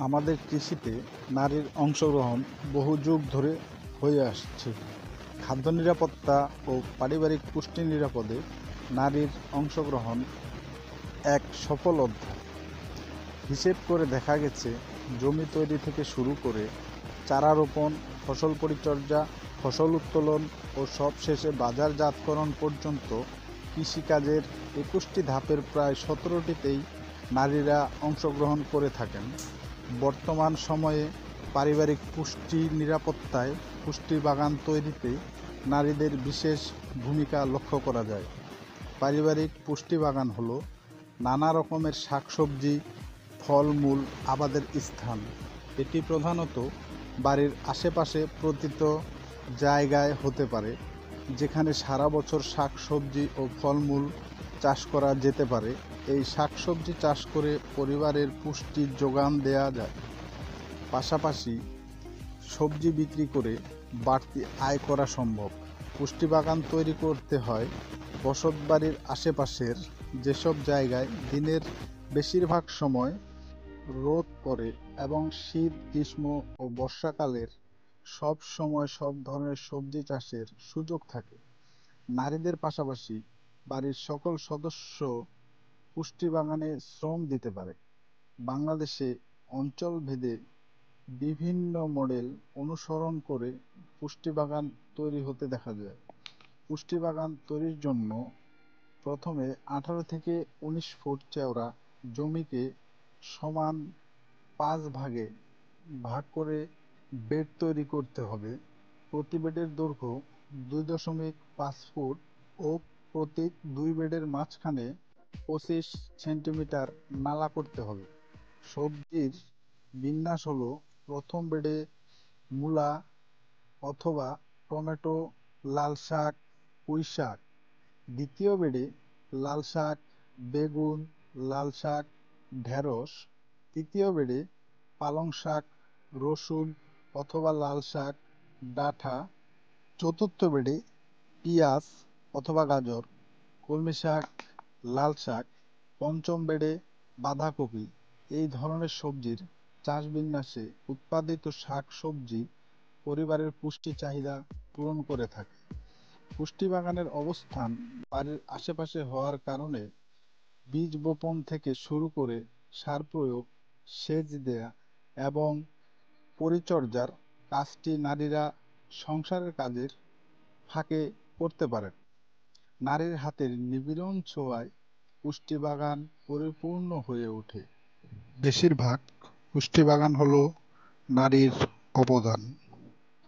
আমাদের কৃষিতে নারীর অংশগ্রহণ বহু যুগ ধরে হয়ে আসছে। খাদ্য নিরাপত্তা ও পারিবারিক পুষ্টি নিরাপদে নারীর অংশগ্রহণ এক সফল অধ্যায়। হিসেব করে দেখা গেছে, জমি তৈরি থেকে শুরু করে চারা রোপণ, ফসল পরিচর্যা, ফসল উত্তোলন ও সবশেষে বাজারজাতকরণ পর্যন্ত কৃষিকাজের ২১টি ধাপের প্রায় ১৭টিতেই নারীরা অংশগ্রহণ করে থাকেন। বর্তমান সময়ে পারিবারিক পুষ্টি নিরাপত্তায়, পুষ্টি বাগান তৈরিতে নারীদের বিশেষ ভূমিকা লক্ষ্য করা যায়। পারিবারিক পুষ্টি বাগান হলো নানা রকমের শাকসবজি, ফলমূল আবাদের স্থান। এটি প্রধানত বাড়ির আশেপাশে পতিত জায়গায় হতে পারে, যেখানে সারা বছর শাকসবজি ও ফলমূল চাষ করা যেতে পারে। এই শাকসবজি চাষ করে পরিবারের পুষ্টির যোগান দেয়া যায়। পাশাপাশি সবজি বিক্রি করে বাড়তি আয় করা সম্ভব। পুষ্টি বাগান তৈরি করতে হয় বসতবাড়ির আশেপাশের যেসব জায়গায় দিনের বেশিরভাগ সময় রোদ পড়ে এবং শীত, গ্রীষ্ম ও বর্ষাকালের সব সময় সব ধরনের সবজি চাষের সুযোগ থাকে। নারীদের পাশাপাশি বাড়ির সকল সদস্য পুষ্টি বাগানে শ্রম দিতে পারে। বাংলাদেশে অঞ্চলভেদে বিভিন্ন মডেল অনুসরণ করে পুষ্টি বাগান তৈরি হতে দেখা যায়। পুষ্টি বাগান তৈরির জন্য প্রথমে ১৮ থেকে ১৯ ফুট চওড়া জমিকে সমান ৫ ভাগে ভাগ করে বেড তৈরি করতে হবে। প্রতি বেডের দৈর্ঘ্য ২.৫ ফুট ও প্রতি ২ বেডের মাঝখানে ২৫ সেন্টিমিটার নালা করতে হবে। সবজির বিন্যাস হলো, প্রথম বেডে মূলা অথবা টমেটো, লাল শাক, পুঁই শাক। দ্বিতীয় বেডে লাল শাক, বেগুন, লাল শাক, ঢেঁড়স। তৃতীয় বেডে পালং শাক, রসুন অথবা লাল শাক, ডাঁটা। চতুর্থ বেডে পেঁয়াজ অথবা গাজর, কলমি শাক, লাল শাক। পঞ্চম বেডে বাঁধাকপি। এই ধরনের সবজির চাষ বিন্যাসে উৎপাদিত শাক সবজি পরিবারের পুষ্টি চাহিদা পূরণ করে থাকে। পুষ্টি বাগানের অবস্থান বাড়ির আশেপাশে হওয়ার কারণে বীজ বপন থেকে শুরু করে সার প্রয়োগ, সেচ দেয়া এবং পরিচর্যার কাজটি নারীরা সংসারের কাজের ফাঁকে করতে পারেন। নারীর হাতের নিবিড় ছোঁয়ায় পুষ্টি বাগান পরিপূর্ণ হয়ে ওঠে। বেশিরভাগ পুষ্টি বাগান হলো নারীর অবদান।